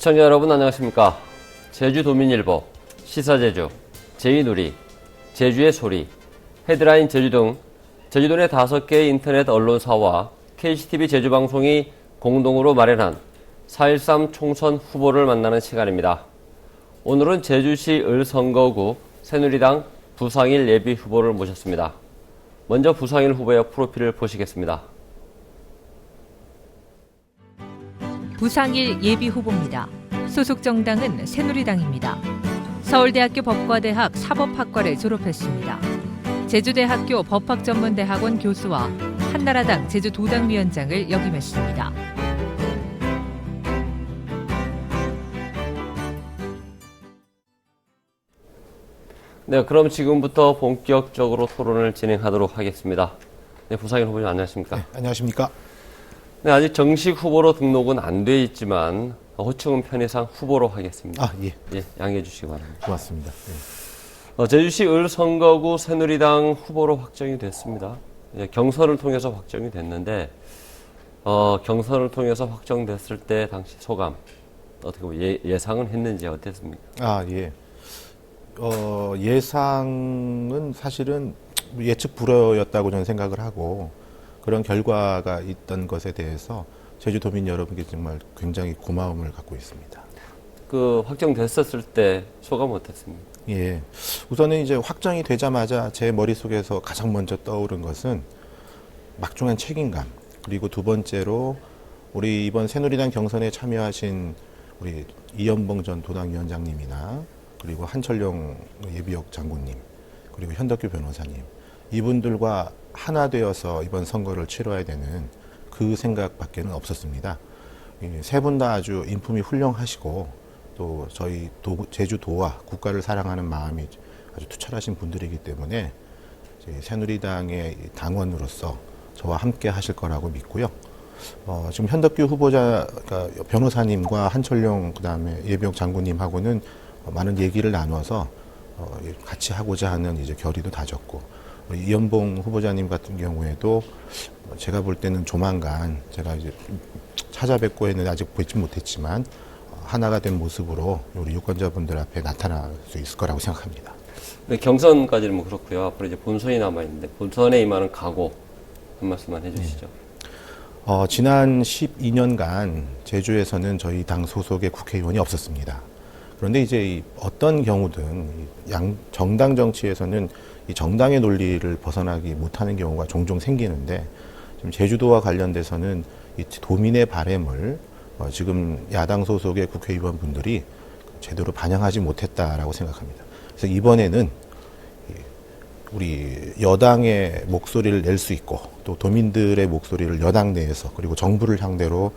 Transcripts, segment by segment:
시청자 여러분 안녕하십니까. 제주도민일보, 시사제주, 제이누리, 제주의 소리, 헤드라인 제주 등 제주도 내 5개의 인터넷 언론사와 KCTV 제주방송이 공동으로 마련한 4.13 총선 후보를 만나는 시간입니다. 오늘은 제주시 을선거구 새누리당 부상일 예비 후보를 모셨습니다. 먼저 부상일 후보의 프로필을 보시겠습니다. 부상일 예비 후보입니다. 소속 정당은 새누리당입니다. 서울대학교 법과대학 사법학과를 졸업했습니다. 제주대학교 법학전문대학원 교수와 한나라당 제주도당위원장을 역임했습니다. 네, 그럼 지금부터 본격적으로 토론을 진행하도록 하겠습니다. 네, 부상일 후보님 안녕하십니까? 네, 안녕하십니까? 네, 아직 정식 후보로 등록은 안 돼 있지만 호칭은 편의상 후보로 하겠습니다. 예. 예, 양해해 주시기 바랍니다. 고맙습니다. 네. 제주시 을선거구 새누리당 후보로 확정이 됐습니다. 예, 경선을 통해서 확정이 됐는데 경선을 통해서 확정됐을 때 당시 소감 어떻게 보면 예상은 했는지 어땠습니까? 예. 예상은 사실은 예측 불허였다고 저는 생각을 하고 그런 결과가 있던 것에 대해서 제주도민 여러분께 정말 굉장히 고마움을 갖고 있습니다. 그 확정됐었을 때 소감 어땠습니까? 예. 우선은 이제 확정이 되자마자 제 머릿속에서 가장 먼저 떠오른 것은 막중한 책임감, 그리고 두 번째로 우리 이번 새누리당 경선에 참여하신 우리 이연봉 전 도당위원장님이나 그리고 한철용 예비역 장군님, 그리고 현덕규 변호사님, 이분들과 하나 되어서 이번 선거를 치러야 되는 그 생각밖에는 없었습니다. 세 분 다 아주 인품이 훌륭하시고 또 저희 제주도와 국가를 사랑하는 마음이 아주 투철하신 분들이기 때문에 새누리당의 당원으로서 저와 함께 하실 거라고 믿고요. 지금 현덕규 후보자, 그러니까 변호사님과 한철용 그다음에 예비역 장군님하고는 많은 얘기를 나눠서 같이 하고자 하는 이제 결의도 다졌고, 이연봉 후보자님 같은 경우에도 제가 볼 때는 조만간 제가 이제 찾아뵙고 했는데 아직 뵙지 못했지만 하나가 된 모습으로 우리 유권자분들 앞에 나타날 수 있을 거라고 생각합니다. 네, 경선까지는 뭐 그렇고요. 앞으로 이제 본선이 남아 있는데 본선에 임하는 각오 한 말씀만 해주시죠. 지난 12년간 제주에서는 저희 당 소속의 국회의원이 없었습니다. 그런데 이제 어떤 경우든 정당 정치에서는 이 정당의 논리를 벗어나기 못하는 경우가 종종 생기는데, 지금 제주도와 관련돼서는 이 도민의 바램을 지금 야당 소속의 국회의원 분들이 제대로 반영하지 못했다라고 생각합니다. 그래서 이번에는 우리 여당의 목소리를 낼 수 있고 또 도민들의 목소리를 여당 내에서 그리고 정부를 상대로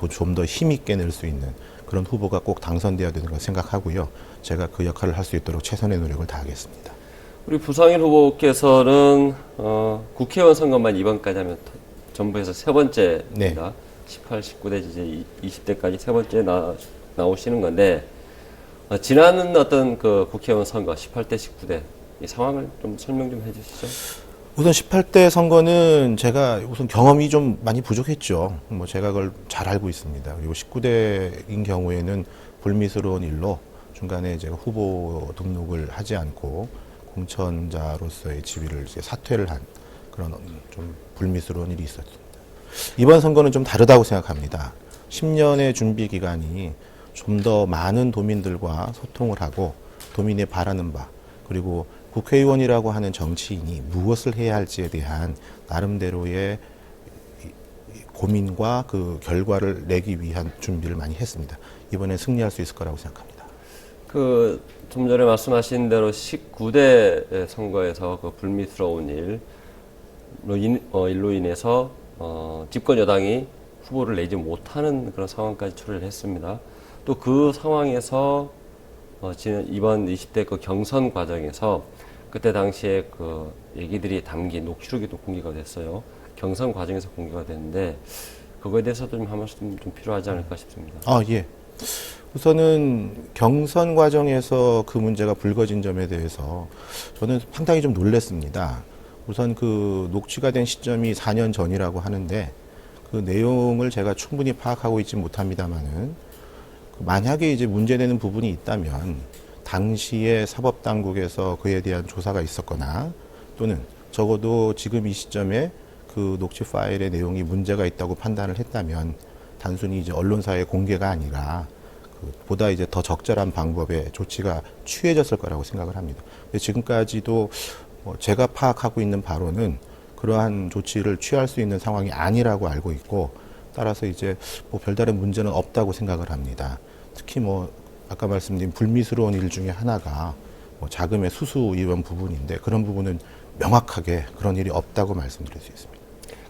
좀 더 힘있게 낼 수 있는 그런 후보가 꼭 당선되어야 되는 걸 생각하고요. 제가 그 역할을 할 수 있도록 최선의 노력을 다하겠습니다. 우리 부상일 후보께서는 국회의원 선거만 이번까지 하면 전부에서 세 번째입니다. 네. 18, 19대 이제 20대까지 세 번째 나오시는 건데 지난 어떤 그 국회의원 선거 18대, 19대 이 상황을 좀 설명 좀 해주시죠. 우선 18대 선거는 제가 우선 경험이 좀 많이 부족했죠. 제가 그걸 잘 알고 있습니다. 그리고 19대인 경우에는 불미스러운 일로 중간에 제가 후보 등록을 하지 않고 공천자로서의 지위를 이제 사퇴를 한 그런 좀 불미스러운 일이 있었습니다. 이번 선거는 좀 다르다고 생각합니다. 10년의 준비 기간이 좀 더 많은 도민들과 소통을 하고 도민의 바라는 바, 그리고 국회의원이라고 하는 정치인이 무엇을 해야 할지에 대한 나름대로의 고민과 그 결과를 내기 위한 준비를 많이 했습니다. 이번에 승리할 수 있을 거라고 생각합니다. 좀 전에 말씀하신 대로 19대 선거에서 그 불미스러운 일로 인해서 집권 여당이 후보를 내지 못하는 그런 상황까지 초래를 했습니다. 또 그 상황에서 이번 20대 그 경선 과정에서 그때 당시에 그 얘기들이 담긴 녹취록이 또 공개가 됐어요. 경선 과정에서 공개가 됐는데 그거에 대해서도 좀 한 말씀 좀 필요하지 않을까 싶습니다. 예. 우선은 경선 과정에서 그 문제가 불거진 점에 대해서 저는 상당히 좀 놀랐습니다. 우선 그 녹취가 된 시점이 4년 전이라고 하는데 그 내용을 제가 충분히 파악하고 있지 못합니다만은 만약에 이제 문제되는 부분이 있다면 당시에 사법당국에서 그에 대한 조사가 있었거나 또는 적어도 지금 이 시점에 그 녹취 파일의 내용이 문제가 있다고 판단을 했다면 단순히 이제 언론사의 공개가 아니라 보다 이제 더 적절한 방법의 조치가 취해졌을 거라고 생각을 합니다. 근데 지금까지도 제가 파악하고 있는 바로는 그러한 조치를 취할 수 있는 상황이 아니라고 알고 있고 따라서 이제 별다른 문제는 없다고 생각을 합니다. 특히 아까 말씀드린 불미스러운 일 중에 하나가 자금의 수수 이런 부분인데 그런 부분은 명확하게 그런 일이 없다고 말씀드릴 수 있습니다.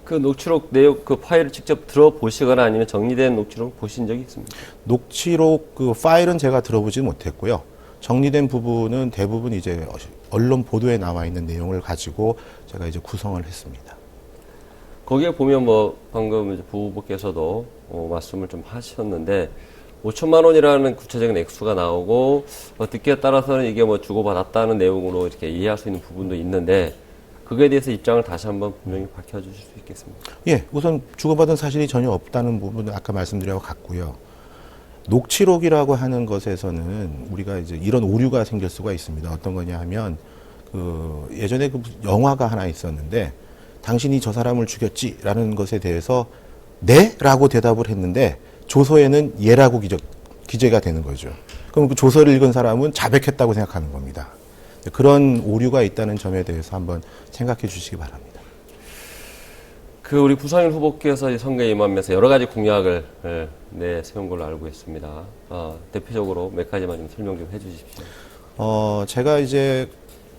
그 녹취록 내용, 그 파일을 직접 들어보시거나 아니면 정리된 녹취록 보신 적이 있습니까? 녹취록 그 파일은 제가 들어보지 못했고요. 정리된 부분은 대부분 이제 언론 보도에 나와 있는 내용을 가지고 제가 이제 구성을 했습니다. 거기에 보면 방금 이제 부부께서도 말씀을 좀 하셨는데 5천만 원이라는 구체적인 액수가 나오고 듣기에 따라서는 이게 주고받았다는 내용으로 이렇게 이해할 수 있는 부분도 있는데 그거에 대해서 입장을 다시 한번 분명히 밝혀주실 수 있겠습니까? 예, 우선 주고받은 사실이 전혀 없다는 부분은 아까 말씀드린 것 같고요. 녹취록이라고 하는 것에서는 우리가 이제 이런 오류가 생길 수가 있습니다. 어떤 거냐 하면 예전에 영화가 하나 있었는데 당신이 저 사람을 죽였지라는 것에 대해서 네? 라고 대답을 했는데 조서에는 예라고 기재가 되는 거죠. 그럼 그 조서를 읽은 사람은 자백했다고 생각하는 겁니다. 그런 오류가 있다는 점에 대해서 한번 생각해 주시기 바랍니다. 우리 구상일 후보께서 선거에 임하면서 여러 가지 공약을 내세운 걸로 알고 있습니다. 대표적으로 몇 가지만 좀 설명 좀 해주십시오. 제가 이제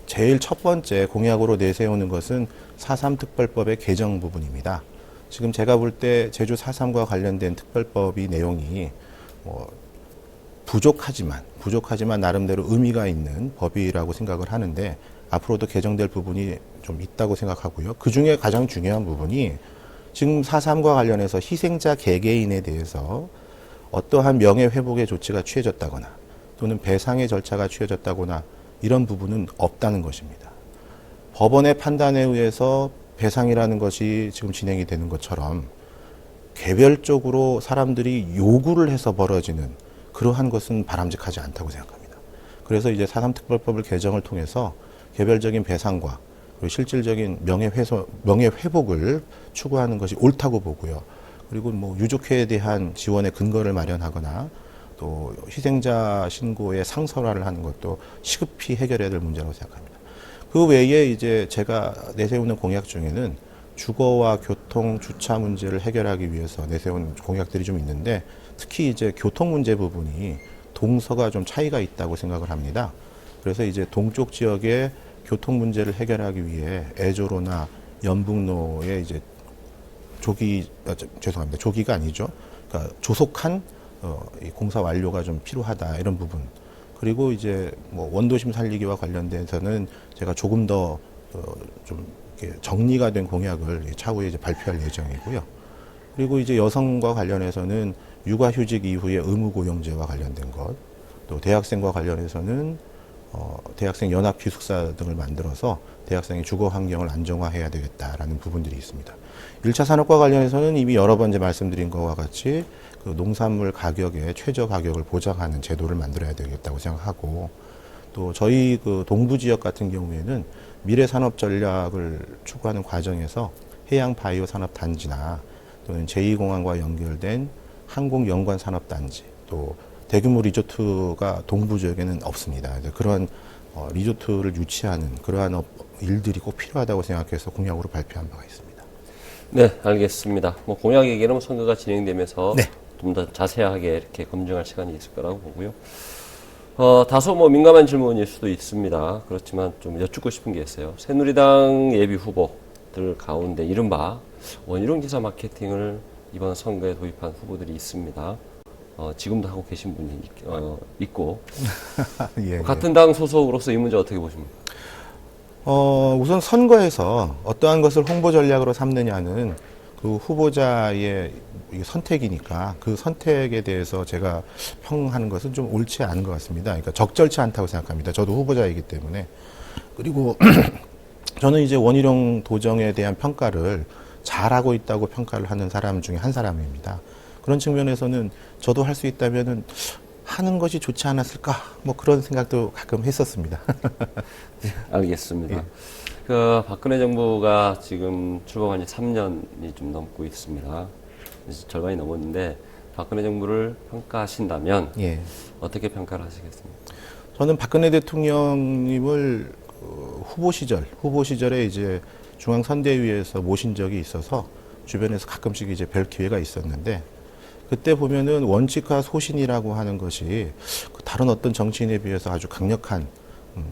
제일 첫 번째 공약으로 내세우는 것은 4.3 특별법의 개정 부분입니다. 지금 제가 볼 때 제주 4.3과 관련된 특별법이 내용이 부족하지만 나름대로 의미가 있는 법이라고 생각을 하는데 앞으로도 개정될 부분이 좀 있다고 생각하고요. 그 중에 가장 중요한 부분이 지금 4.3과 관련해서 희생자 개개인에 대해서 어떠한 명예회복의 조치가 취해졌다거나 또는 배상의 절차가 취해졌다거나 이런 부분은 없다는 것입니다. 법원의 판단에 의해서 배상이라는 것이 지금 진행이 되는 것처럼 개별적으로 사람들이 요구를 해서 벌어지는 그러한 것은 바람직하지 않다고 생각합니다. 그래서 이제 4.3 특별법을 개정을 통해서 개별적인 배상과 그리고 실질적인 명예회복을 추구하는 것이 옳다고 보고요. 그리고 유족회에 대한 지원의 근거를 마련하거나 또 희생자 신고의 상설화를 하는 것도 시급히 해결해야 될 문제라고 생각합니다. 그 외에 이제 제가 내세우는 공약 중에는 주거와 교통, 주차 문제를 해결하기 위해서 내세운 공약들이 좀 있는데 특히 이제 교통 문제 부분이 동서가 좀 차이가 있다고 생각을 합니다. 그래서 이제 동쪽 지역의 교통 문제를 해결하기 위해 애조로나 연북로에 이제 조기가 아니죠. 그러니까 조속한 이 공사 완료가 좀 필요하다 이런 부분. 그리고 이제 원도심 살리기와 관련돼서는 제가 조금 더 좀 정리가 된 공약을 차후에 이제 발표할 예정이고요. 그리고 이제 여성과 관련해서는 육아휴직 이후의 의무고용제와 관련된 것, 또 대학생과 관련해서는 대학생 연합 기숙사 등을 만들어서 대학생의 주거 환경을 안정화해야 되겠다라는 부분들이 있습니다. 1차 산업과 관련해서는 이미 여러 번 이제 말씀드린 것과 같이 그 농산물 가격의 최저 가격을 보장하는 제도를 만들어야 되겠다고 생각하고 또 저희 그 동부 지역 같은 경우에는 미래 산업 전략을 추구하는 과정에서 해양 바이오 산업 단지나 또는 제2공항과 연결된 항공 연관 산업 단지 또 대규모 리조트가 동부 지역에는 없습니다. 그런 리조트를 유치하는 그러한 일들이 꼭 필요하다고 생각해서 공약으로 발표한 바가 있습니다. 네, 알겠습니다. 공약 얘기는 선거가 진행되면서 네. 좀 더 자세하게 이렇게 검증할 시간이 있을 거라고 보고요. 다소 민감한 질문일 수도 있습니다. 그렇지만 좀 여쭙고 싶은 게 있어요. 새누리당 예비 후보들 가운데 이른바 원희룡 지사 마케팅을 이번 선거에 도입한 후보들이 있습니다. 지금도 하고 계신 분이 있고 예, 같은 당 소속으로서 이 문제 어떻게 보십니까? 우선 선거에서 어떠한 것을 홍보 전략으로 삼느냐는 그 후보자의 선택이니까 그 선택에 대해서 제가 평하는 것은 좀 옳지 않은 것 같습니다. 그러니까 적절치 않다고 생각합니다. 저도 후보자이기 때문에. 그리고 저는 이제 원희룡 도정에 대한 평가를 잘하고 있다고 평가를 하는 사람 중에 한 사람입니다. 그런 측면에서는 저도 할 수 있다면은 하는 것이 좋지 않았을까? 뭐 그런 생각도 가끔 했었습니다. 알겠습니다. 예. 그 박근혜 정부가 지금 출범한 지 3년이 좀 넘고 있습니다. 이제 절반이 넘었는데 박근혜 정부를 평가하신다면 예. 어떻게 평가를 하시겠습니까? 저는 박근혜 대통령님을 후보 시절에 이제 중앙선대위에서 모신 적이 있어서 주변에서 가끔씩 이제 뵐 기회가 있었는데 그때 보면은 원칙과 소신이라고 하는 것이 다른 어떤 정치인에 비해서 아주 강력한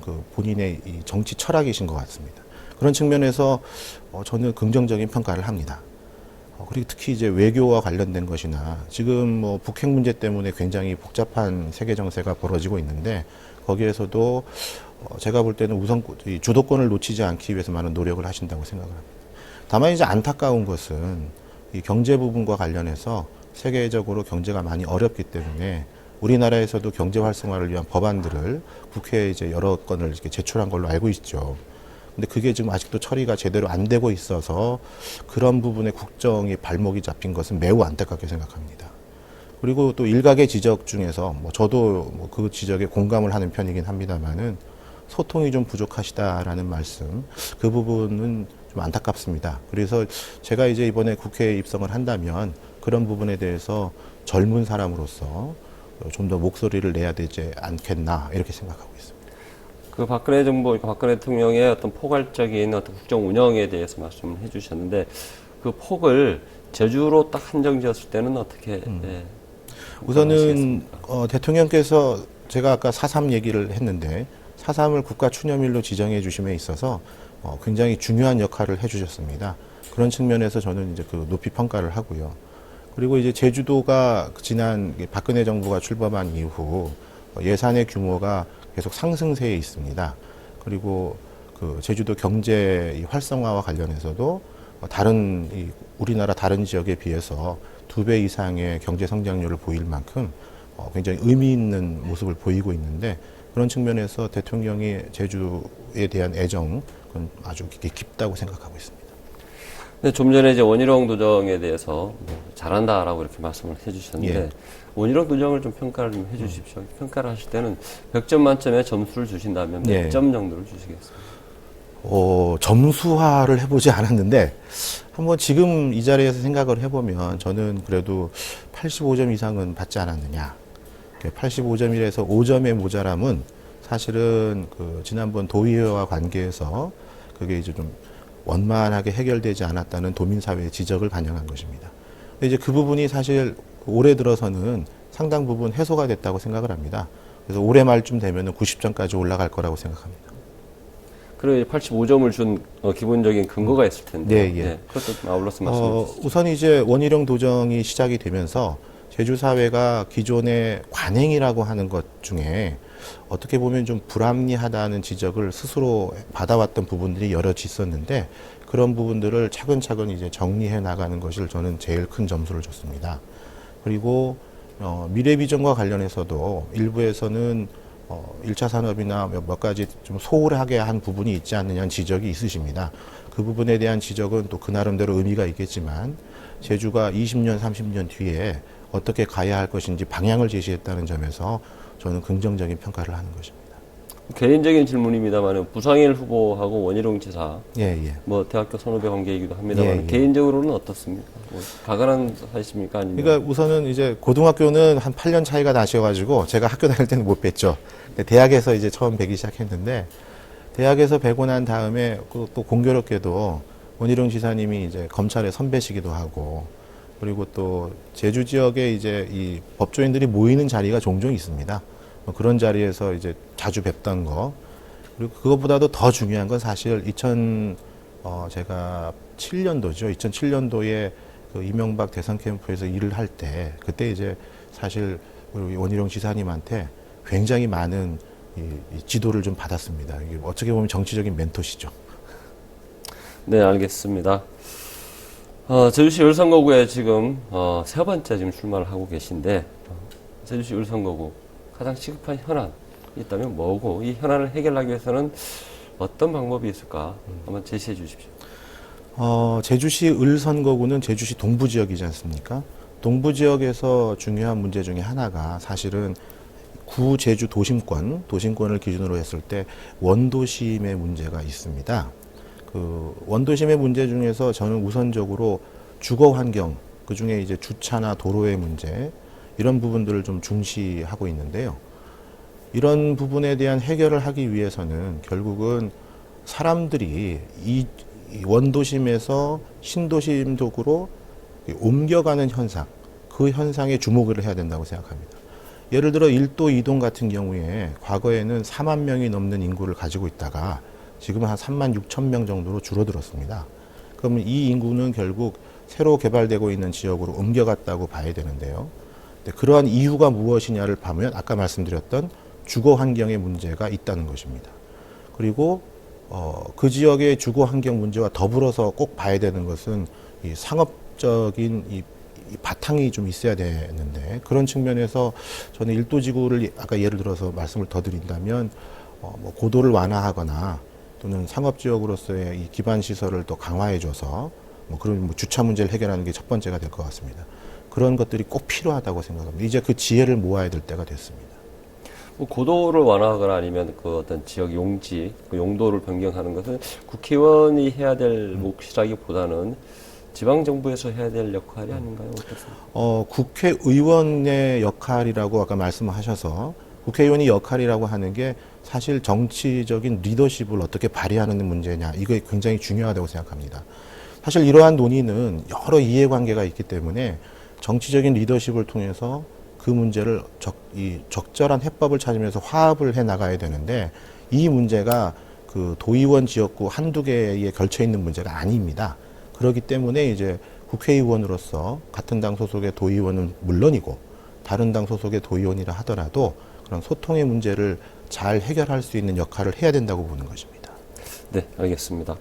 그 본인의 이 정치 철학이신 것 같습니다. 그런 측면에서 저는 긍정적인 평가를 합니다. 그리고 특히 이제 외교와 관련된 것이나 지금 뭐 북핵 문제 때문에 굉장히 복잡한 세계 정세가 벌어지고 있는데 거기에서도 제가 볼 때는 우선 이 주도권을 놓치지 않기 위해서 많은 노력을 하신다고 생각을 합니다. 다만 이제 안타까운 것은 이 경제 부분과 관련해서 세계적으로 경제가 많이 어렵기 때문에 우리나라에서도 경제 활성화를 위한 법안들을 국회에 이제 여러 건을 이렇게 제출한 걸로 알고 있죠. 근데 그게 지금 아직도 처리가 제대로 안 되고 있어서 그런 부분에 국정이 발목이 잡힌 것은 매우 안타깝게 생각합니다. 그리고 또 일각의 지적 중에서 뭐 저도 뭐 그 지적에 공감을 하는 편이긴 합니다만은 소통이 좀 부족하시다라는 말씀, 그 부분은 좀 안타깝습니다. 그래서 제가 이제 이번에 국회에 입성을 한다면 그런 부분에 대해서 젊은 사람으로서 좀 더 목소리를 내야 되지 않겠나 이렇게 생각하고 있습니다. 그 박근혜 정부, 박근혜 대통령의 어떤 포괄적인 어떤 국정 운영에 대해서 말씀을 해주셨는데 그 폭을 제주로 딱 한정지었을 때는 어떻게 우선은 대통령께서 제가 아까 4.3 얘기를 했는데 4.3을 국가 추념일로 지정해 주심에 있어서 굉장히 중요한 역할을 해주셨습니다. 그런 측면에서 저는 이제 그 높이 평가를 하고요. 그리고 이제 제주도가 지난 박근혜 정부가 출범한 이후 예산의 규모가 계속 상승세에 있습니다. 그리고 그 제주도 경제 활성화와 관련해서도 다른 우리나라 다른 지역에 비해서 2배 이상의 경제 성장률을 보일 만큼 굉장히 의미 있는 모습을 보이고 있는데 그런 측면에서 대통령이 제주에 대한 애정은 아주 깊다고 생각하고 있습니다. 근데 좀 전에 이제 원희룡 도정에 대해서 잘한다라고 이렇게 말씀을 해주셨는데 예. 원희룡 도정을 좀 평가를 좀 해주십시오. 평가를 하실 때는 100점 만점에 점수를 주신다면 몇 예. 점 정도를 주시겠습니까? 점수화를 해보지 않았는데 한번 지금 이 자리에서 생각을 해보면 저는 그래도 85점 이상은 받지 않았느냐. 85점이라서 5점의 모자람은 사실은 그 지난번 도의회와 관계에서 그게 이제 좀 원만하게 해결되지 않았다는 도민사회의 지적을 반영한 것입니다. 근데 이제 그 부분이 사실 올해 들어서는 상당 부분 해소가 됐다고 생각을 합니다. 그래서 올해 말쯤 되면은 90점까지 올라갈 거라고 생각합니다. 그래 85점을 준 기본적인 근거가 있을 텐데. 네, 예. 그것도 좀 아울러서 말씀해 주시죠. 우선 이제 원희룡 도정이 시작이 되면서 제주 사회가 기존의 관행이라고 하는 것 중에 어떻게 보면 좀 불합리하다는 지적을 스스로 받아왔던 부분들이 여럿 있었는데 그런 부분들을 차근차근 이제 정리해 나가는 것을 저는 제일 큰 점수를 줬습니다. 그리고 미래 비전과 관련해서도 일부에서는 1차 산업이나 몇 가지 좀 소홀하게 한 부분이 있지 않느냐는 지적이 있으십니다. 그 부분에 대한 지적은 또 그 나름대로 의미가 있겠지만 제주가 20년, 30년 뒤에 어떻게 가야 할 것인지 방향을 제시했다는 점에서 저는 긍정적인 평가를 하는 것입니다. 개인적인 질문입니다만 부상일 후보하고 원희룡 지사 예. 뭐 대학교 선후배 관계이기도 합니다만 예. 개인적으로는 어떻습니까? 뭐 가관한 사이십니까? 아니면 그러니까 우선은 이제 고등학교는 한 8년 차이가 나셔가지고 제가 학교 다닐 때는 못 뵀죠. 근데 대학에서 이제 처음 뵈기 시작했는데 대학에서 뵈고 난 다음에 또 공교롭게도 원희룡 지사님이 이제 검찰의 선배시기도 하고 그리고 또 제주 지역에 이제 이 법조인들이 모이는 자리가 종종 있습니다. 그런 자리에서 이제 자주 뵙던 거. 그리고 그것보다도 더 중요한 건 사실 제가 7년도죠. 2007년도에 그 이명박 대선 캠프에서 일을 할 때 그때 이제 사실 우리 원희룡 지사님한테 굉장히 많은 이 지도를 좀 받았습니다. 이게 어떻게 보면 정치적인 멘토시죠. 네, 알겠습니다. 제주시 을선거구에 지금 세 번째 지금 출마를 하고 계신데 제주시 을선거구 가장 시급한 현안이 있다면 뭐고 이 현안을 해결하기 위해서는 어떤 방법이 있을까 한번 제시해 주십시오. 제주시 을선거구는 제주시 동부 지역이지 않습니까? 동부 지역에서 중요한 문제 중에 하나가 사실은 구제주 도심권을 기준으로 했을 때 원도심의 문제가 있습니다. 그 원도심의 문제 중에서 저는 우선적으로 주거 환경, 그 중에 이제 주차나 도로의 문제, 이런 부분들을 좀 중시하고 있는데요. 이런 부분에 대한 해결을 하기 위해서는 결국은 사람들이 이 원도심에서 신도심 쪽으로 옮겨가는 현상, 그 현상에 주목을 해야 된다고 생각합니다. 예를 들어 1도 2동 같은 경우에 과거에는 4만 명이 넘는 인구를 가지고 있다가 지금은 한 3만 6천 명 정도로 줄어들었습니다. 그러면 이 인구는 결국 새로 개발되고 있는 지역으로 옮겨갔다고 봐야 되는데요. 그러한 이유가 무엇이냐를 보면 아까 말씀드렸던 주거 환경의 문제가 있다는 것입니다. 그리고 그 지역의 주거 환경 문제와 더불어서 꼭 봐야 되는 것은 이 상업적인 이 바탕이 좀 있어야 되는데, 그런 측면에서 저는 일도지구를 아까 예를 들어서 말씀을 더 드린다면 뭐 고도를 완화하거나 또는 상업지역으로서의 이 기반 시설을 또 강화해줘서 뭐 그런 뭐 주차 문제를 해결하는 게 첫 번째가 될 것 같습니다. 그런 것들이 꼭 필요하다고 생각합니다. 이제 그 지혜를 모아야 될 때가 됐습니다. 뭐 고도를 완화하거나 아니면 그 어떤 지역 용지, 그 용도를 변경하는 것은 국회의원이 해야 될 몫이라기보다는 지방정부에서 해야 될 역할이 아닌가요? 어떻습니까? 국회의원의 역할이라고 아까 말씀하셔서 국회의원이 역할이라고 하는 게 사실 정치적인 리더십을 어떻게 발휘하는 문제냐, 이거 굉장히 중요하다고 생각합니다. 사실 이러한 논의는 여러 이해관계가 있기 때문에 정치적인 리더십을 통해서 그 문제를 적절한 해법을 찾으면서 화합을 해 나가야 되는데, 이 문제가 그 도의원 지역구 한두 개에 걸쳐 있는 문제가 아닙니다. 그렇기 때문에 이제 국회의원으로서 같은 당 소속의 도의원은 물론이고 다른 당 소속의 도의원이라 하더라도 그런 소통의 문제를 잘 해결할 수 있는 역할을 해야 된다고 보는 것입니다. 네, 알겠습니다.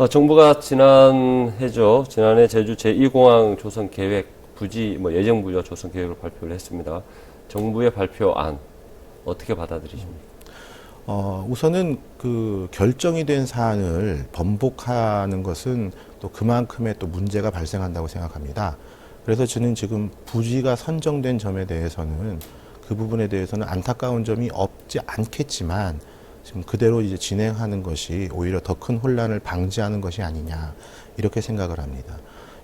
정부가 지난해 제주 제2공항 조성 계획 부지, 예정 부지와 조성 계획을 발표를 했습니다. 정부의 발표안 어떻게 받아들이십니까? 우선은 그 결정이 된 사안을 번복하는 것은 또 그만큼의 또 문제가 발생한다고 생각합니다. 그래서 저는 지금 부지가 선정된 점에 대해서는 그 부분에 대해서는 안타까운 점이 없지 않겠지만 지금 그대로 이제 진행하는 것이 오히려 더 큰 혼란을 방지하는 것이 아니냐, 이렇게 생각을 합니다.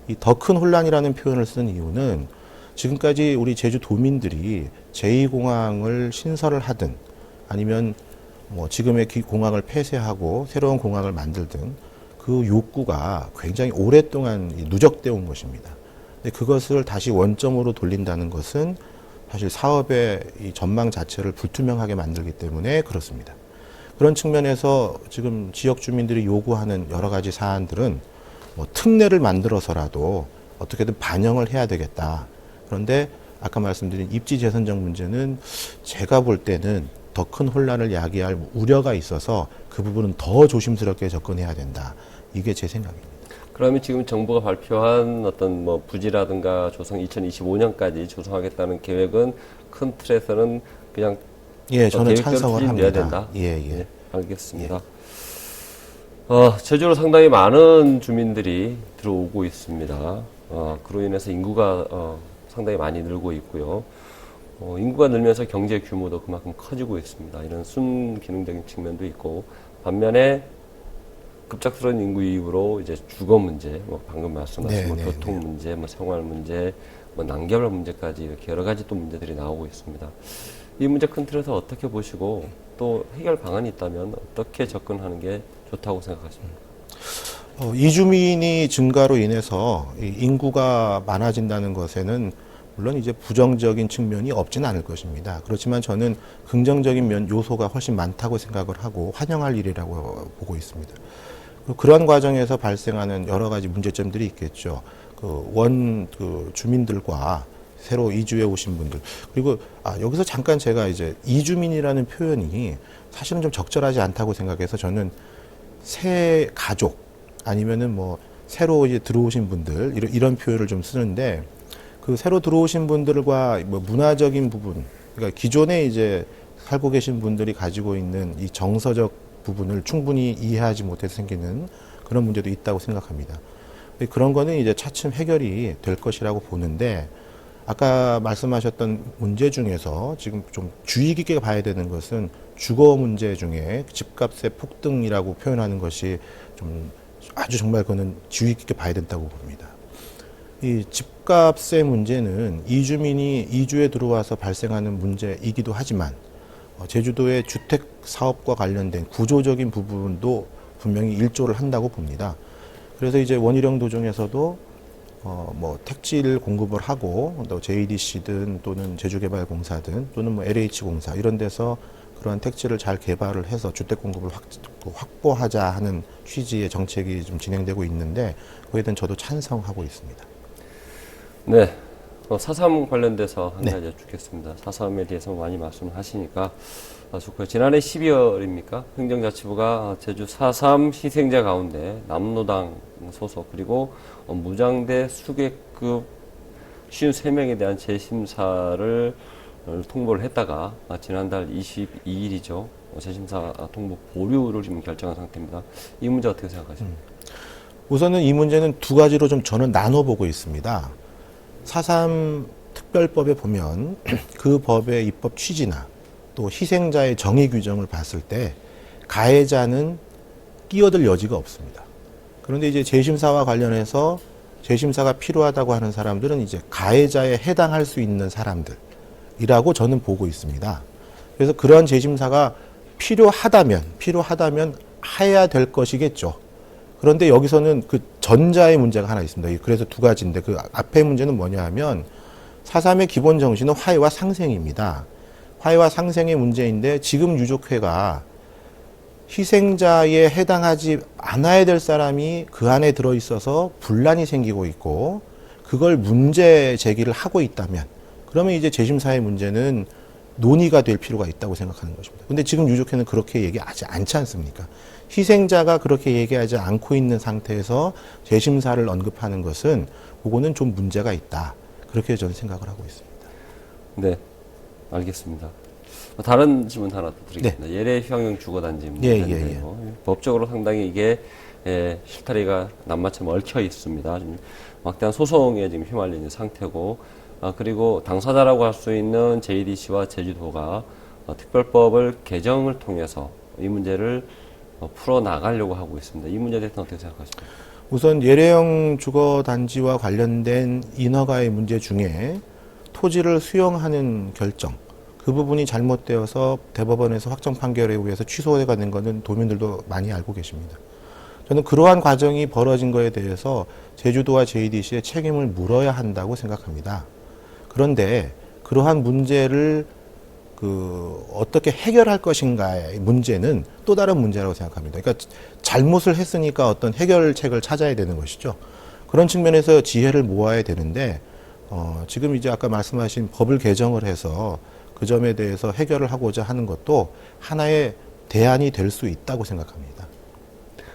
이 더 큰 혼란이라는 표현을 쓴 이유는 지금까지 우리 제주도민들이 제2공항을 신설을 하든 아니면 뭐 지금의 공항을 폐쇄하고 새로운 공항을 만들든 그 욕구가 굉장히 오랫동안 누적되어 온 것입니다. 근데 그것을 다시 원점으로 돌린다는 것은 사실 사업의 이 전망 자체를 불투명하게 만들기 때문에 그렇습니다. 그런 측면에서 지금 지역 주민들이 요구하는 여러 가지 사안들은 뭐 특례를 만들어서라도 어떻게든 반영을 해야 되겠다. 그런데 아까 말씀드린 입지 재선정 문제는 제가 볼 때는 더 큰 혼란을 야기할 우려가 있어서 그 부분은 더 조심스럽게 접근해야 된다. 이게 제 생각입니다. 그러면 지금 정부가 발표한 어떤 부지라든가 조성 2025년까지 조성하겠다는 계획은 큰 틀에서는 그냥 저는 찬성을 합니다. 된다. 예. 알겠습니다. 제주로 상당히 많은 주민들이 들어오고 있습니다. 그로 인해서 인구가 상당히 많이 늘고 있고요. 인구가 늘면서 경제 규모도 그만큼 커지고 있습니다. 이런 순기능적인 측면도 있고, 반면에 급작스러운 인구 이후로 이제 주거 문제, 방금 말씀하신 교통 문제, 생활 문제, 난개발 문제까지 이렇게 여러 가지 또 문제들이 나오고 있습니다. 이 문제 큰 틀에서 어떻게 보시고 또 해결 방안이 있다면 어떻게 접근하는 게 좋다고 생각하십니까? 이주민이 증가로 인해서 인구가 많아진다는 것에는 물론 이제 부정적인 측면이 없지는 않을 것입니다. 그렇지만 저는 긍정적인 요소가 훨씬 많다고 생각을 하고 환영할 일이라고 보고 있습니다. 그러한 과정에서 발생하는 여러 가지 문제점들이 있겠죠. 주민들과 새로 이주해 오신 분들. 그리고, 여기서 잠깐 제가 이제 이주민이라는 표현이 사실은 좀 적절하지 않다고 생각해서 저는 새 가족 아니면은 새로 이제 들어오신 분들 이런 표현을 좀 쓰는데, 그 새로 들어오신 분들과 문화적인 부분, 그러니까 기존에 이제 살고 계신 분들이 가지고 있는 이 정서적 부분을 충분히 이해하지 못해서 생기는 그런 문제도 있다고 생각합니다. 그런 거는 이제 차츰 해결이 될 것이라고 보는데, 아까 말씀하셨던 문제 중에서 지금 좀 주의 깊게 봐야 되는 것은 주거 문제 중에 집값의 폭등이라고 표현하는 것이 좀 아주 정말 그거는 주의 깊게 봐야 된다고 봅니다. 이 집값의 문제는 이주민이 이주에 들어와서 발생하는 문제이기도 하지만 제주도의 주택 사업과 관련된 구조적인 부분도 분명히 일조를 한다고 봅니다. 그래서 이제 원희룡 도정에서도 뭐 택지를 공급을 하고 또 JDC든 또는 제주개발공사든 또는 뭐 LH공사 이런 데서 그러한 택지를 잘 개발을 해서 주택 공급을 확보하자 하는 취지의 정책이 좀 진행되고 있는데 그에 대한 저도 찬성하고 있습니다. 네. 4.3 관련돼서 한 네. 가지 여쭙겠습니다. 4.3에 대해서 많이 말씀하시니까 좋고요. 지난해 12월입니까? 행정자치부가 제주 4.3 희생자 가운데 남로당 소속 그리고 무장대 수계급 53명에 대한 재심사를 통보를 했다가 지난달 22일이죠. 재심사 통보 보류를 지금 결정한 상태입니다. 이 문제 어떻게 생각하십니까? 우선은 이 문제는 두 가지로 좀 저는 나눠보고 있습니다. 4.3 특별법에 보면 그 법의 입법 취지나 또 희생자의 정의 규정을 봤을 때 가해자는 끼어들 여지가 없습니다. 그런데 이제 재심사와 관련해서 재심사가 필요하다고 하는 사람들은 이제 가해자에 해당할 수 있는 사람들이라고 저는 보고 있습니다. 그래서 그러한 재심사가 필요하다면 해야 될 것이겠죠. 그런데 여기서는 그 전자의 문제가 하나 있습니다. 그래서 두 가지인데 그 앞에 문제는 뭐냐 하면 4.3의 기본 정신은 화해와 상생입니다. 화해와 상생의 문제인데 지금 유족회가 희생자에 해당하지 않아야 될 사람이 그 안에 들어있어서 분란이 생기고 있고 그걸 문제 제기를 하고 있다면 그러면 이제 재심사의 문제는 논의가 될 필요가 있다고 생각하는 것입니다. 근데 지금 유족회는 그렇게 얘기하지 않지 않습니까? 희생자가 그렇게 얘기하지 않고 있는 상태에서 재심사를 언급하는 것은 그거는 좀 문제가 있다. 그렇게 저는 생각을 하고 있습니다. 네, 알겠습니다. 다른 질문 하나 더 드리겠습니다. 예래 휴학용 주거단지 문제인데요. 법적으로 상당히 이게 실타래가 낱마처럼 얽혀 있습니다. 지금 막대한 소송에 지금 휘말려 있는 상태고, 그리고 당사자라고 할 수 있는 JDC와 제주도가 특별법을 개정을 통해서 이 문제를 풀어 나가려고 하고 있습니다. 이 문제에 대해서 어떻게 생각하십니까? 우선 예래형 주거단지와 관련된 인허가의 문제 중에 토지를 수용하는 결정, 그 부분이 잘못되어서 대법원에서 확정 판결에 의해서 취소가 된 것은 도민들도 많이 알고 계십니다. 저는 그러한 과정이 벌어진 것에 대해서 제주도와 JDC의 책임을 물어야 한다고 생각합니다. 그런데 그러한 문제를 어떻게 해결할 것인가의 문제는 또 다른 문제라고 생각합니다. 그러니까 잘못을 했으니까 어떤 해결책을 찾아야 되는 것이죠. 그런 측면에서 지혜를 모아야 되는데, 지금 이제 아까 말씀하신 법을 개정을 해서 그 점에 대해서 해결을 하고자 하는 것도 하나의 대안이 될 수 있다고 생각합니다.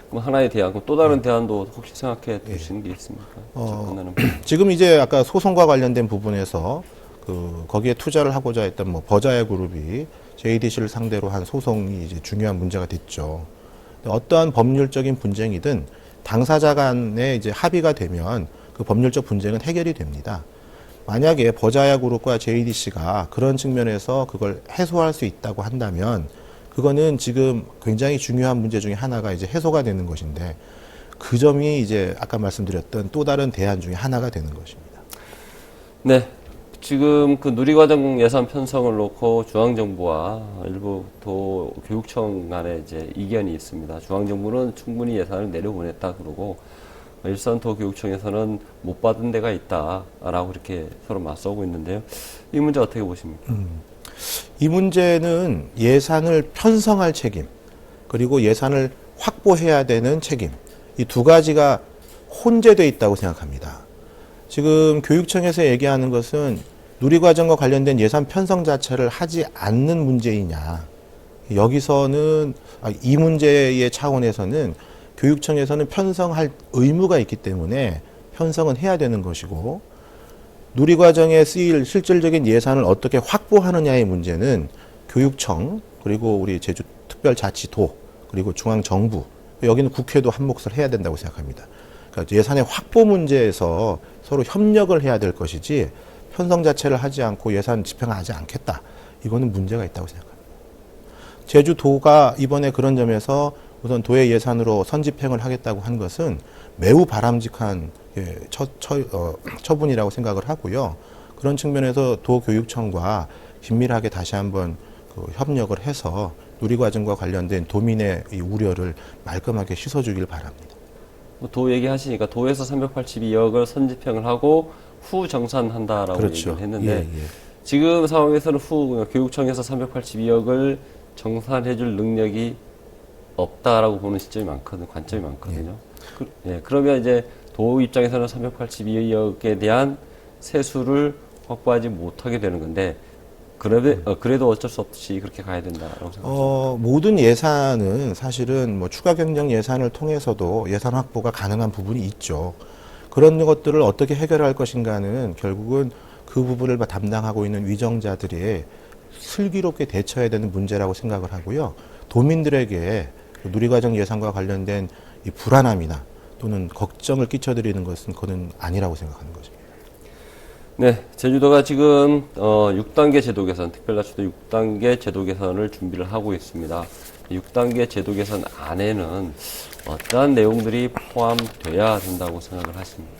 그럼 하나의 대안, 그럼 또 다른 대안도 혹시 생각해 두시는 게 있습니까? 지금 이제 아까 소송과 관련된 부분에서 거기에 투자를 하고자 했던 뭐 버자야 그룹이 JDC를 상대로 한 소송이 이제 중요한 문제가 됐죠. 어떠한 법률적인 분쟁이든 당사자 간에 이제 합의가 되면 그 법률적 분쟁은 해결이 됩니다. 만약에 버자야 그룹과 JDC가 그런 측면에서 그걸 해소할 수 있다고 한다면 그거는 지금 굉장히 중요한 문제 중에 하나가 이제 해소가 되는 것인데 그 점이 이제 아까 말씀드렸던 또 다른 대안 중에 하나가 되는 것입니다. 네. 지금 그 누리과정 예산 편성을 놓고 중앙정부와 일부 도 교육청 간에 이제 이견이 있습니다. 중앙정부는 충분히 예산을 내려보냈다 그러고 일산 도교육청에서는 못 받은 데가 있다라고 이렇게 서로 맞서고 있는데요. 이 문제 어떻게 보십니까? 이 문제는 예산을 편성할 책임 그리고 예산을 확보해야 되는 책임 이 두 가지가 혼재되어 있다고 생각합니다. 지금 교육청에서 얘기하는 것은 누리과정과 관련된 예산 편성 자체를 하지 않는 문제이냐. 여기서는 이 문제의 차원에서는 교육청에서는 편성할 의무가 있기 때문에 편성은 해야 되는 것이고 누리과정에 쓰일 실질적인 예산을 어떻게 확보하느냐의 문제는 교육청 그리고 우리 제주특별자치도 그리고 중앙정부 여기는 국회도 한 몫을 해야 된다고 생각합니다. 그러니까 예산의 확보 문제에서 서로 협력을 해야 될 것이지 편성 자체를 하지 않고 예산 집행하지 않겠다. 이거는 문제가 있다고 생각합니다. 제주도가 이번에 그런 점에서 우선 도의 예산으로 선집행을 하겠다고 한 것은 매우 바람직한 처분이라고 생각을 하고요. 그런 측면에서 도교육청과 긴밀하게 다시 한번 협력을 해서 누리과정과 관련된 도민의 이 우려를 말끔하게 씻어주길 바랍니다. 도 얘기하시니까 도에서 382억을 선집행을 하고 후 정산한다라고 그렇죠. 얘기를 했는데 예. 지금 상황에서는 후 교육청에서 382억을 정산해줄 능력이 없다라고 보는 시점이 많거든요. 관점이 많거든요. 그러면 이제 도 입장에서는 382억에 대한 세수를 확보하지 못하게 되는 건데 그래도 어쩔 수 없이 그렇게 가야 된다라고 생각합니다. 모든 예산은 사실은 뭐 추가 경정 예산을 통해서도 예산 확보가 가능한 부분이 있죠. 그런 것들을 어떻게 해결할 것인가는 결국은 그 부분을 담당하고 있는 위정자들이 슬기롭게 대처해야 되는 문제라고 생각을 하고요. 도민들에게 누리과정 예산과 관련된 이 불안함이나 또는 걱정을 끼쳐드리는 것은 그건 아니라고 생각하는 거죠. 네, 제주도가 지금 6단계 제도 개선, 특별자치도 6단계 제도 개선을 준비를 하고 있습니다. 6단계 제도 개선 안에는 어떠한 내용들이 포함돼야 된다고 생각을 하십니까?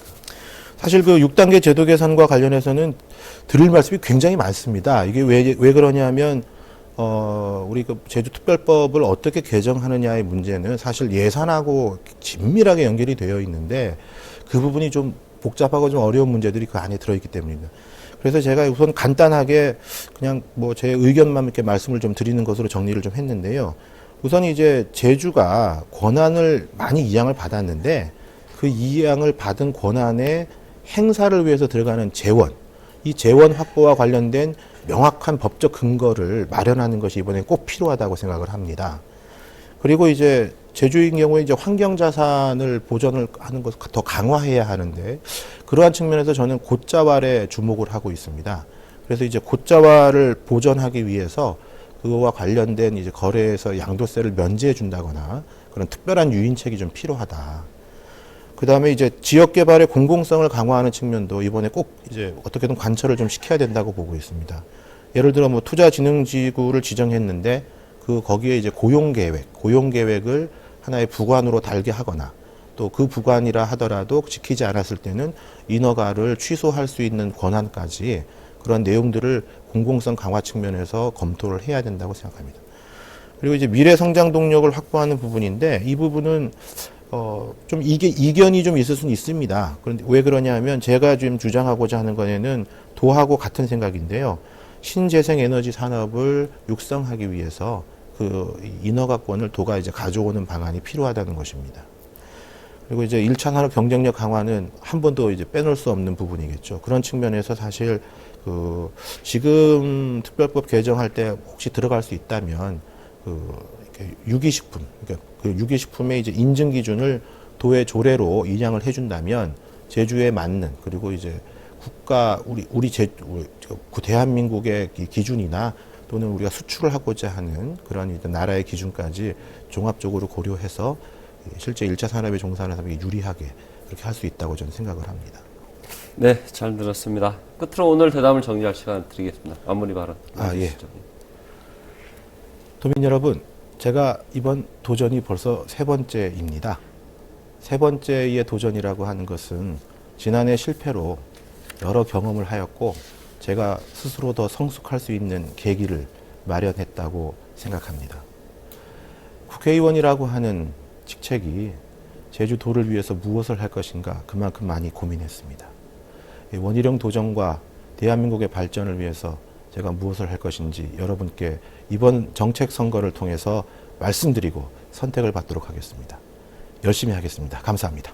사실 그 6단계 제도 개선과 관련해서는 드릴 말씀이 굉장히 많습니다. 이게 왜 그러냐면 우리 그 제주특별법을 어떻게 개정하느냐의 문제는 사실 예산하고 긴밀하게 연결이 되어 있는데 그 부분이 좀 복잡하고 좀 어려운 문제들이 그 안에 들어있기 때문입니다. 그래서 제가 우선 간단하게 그냥 뭐 제 의견만 이렇게 말씀을 좀 드리는 것으로 정리를 좀 했는데요. 우선 이제 제주가 권한을 많이 이양을 받았는데 그 이양을 받은 권한의 행사를 위해서 들어가는 재원, 이 재원 확보와 관련된 명확한 법적 근거를 마련하는 것이 이번에 꼭 필요하다고 생각을 합니다. 그리고 이제 제주인 경우에 이제 환경 자산을 보존을 하는 것을 더 강화해야 하는데 그러한 측면에서 저는 곶자왈에 주목을 하고 있습니다. 그래서 이제 곶자왈을 보존하기 위해서 그거와 관련된 이제 거래에서 양도세를 면제해 준다거나 그런 특별한 유인책이 좀 필요하다. 그 다음에 이제 지역 개발의 공공성을 강화하는 측면도 이번에 꼭 이제 어떻게든 관철을 좀 시켜야 된다고 보고 있습니다. 예를 들어 뭐 투자진흥지구를 지정했는데 거기에 이제 고용 계획을 하나의 부관으로 달게 하거나 또 그 부관이라 하더라도 지키지 않았을 때는 인허가를 취소할 수 있는 권한까지 그런 내용들을 공공성 강화 측면에서 검토를 해야 된다고 생각합니다. 그리고 이제 미래 성장 동력을 확보하는 부분인데 이 부분은 좀 이견이 좀 있을 수는 있습니다. 그런데 왜 그러냐 하면 제가 지금 주장하고자 하는 거에는 도하고 같은 생각인데요. 신재생 에너지 산업을 육성하기 위해서 그 인허가권을 도가 이제 가져오는 방안이 필요하다는 것입니다. 그리고 이제 1차 산업 경쟁력 강화는 한 번도 이제 빼놓을 수 없는 부분이겠죠. 그런 측면에서 사실 그 지금 특별법 개정할 때 혹시 들어갈 수 있다면 유기식품, 그러니까 그 유기식품의 이제 인증 기준을 도의 조례로 인양을 해준다면 제주에 맞는 그리고 이제 국가 우리 대한민국의 기준이나 또는 우리가 수출을 하고자 하는 그런 이제 나라의 기준까지 종합적으로 고려해서 실제 1차 산업에 종사하는 사람이 유리하게 그렇게 할 수 있다고 저는 생각을 합니다. 네, 잘 들었습니다. 끝으로 오늘 대담을 정리할 시간 드리겠습니다. 마무리 발언. 예. 도민 여러분, 제가 이번 도전이 벌써 세 번째입니다. 세 번째의 도전이라고 하는 것은 지난해 실패로 여러 경험을 하였고 제가 스스로 더 성숙할 수 있는 계기를 마련했다고 생각합니다. 국회의원이라고 하는 직책이 제주도를 위해서 무엇을 할 것인가 그만큼 많이 고민했습니다. 원희룡 도정과 대한민국의 발전을 위해서 제가 무엇을 할 것인지 여러분께 이번 정책 선거를 통해서 말씀드리고 선택을 받도록 하겠습니다. 열심히 하겠습니다. 감사합니다.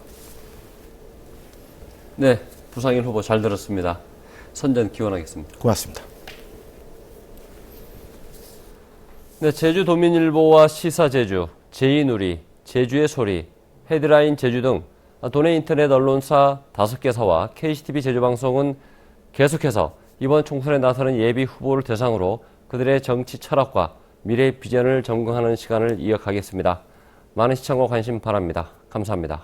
네, 부상일 후보 잘 들었습니다. 선전 기원하겠습니다. 고맙습니다. 네, 제주도민일보와 시사제주, 제이누리, 제주의 소리, 헤드라인 제주 등 도내 인터넷 언론사 5개사와 KCTV 제주방송은 계속해서 이번 총선에 나서는 예비 후보를 대상으로 그들의 정치 철학과 미래 비전을 점검하는 시간을 이어가겠습니다. 많은 시청과 관심 바랍니다. 감사합니다.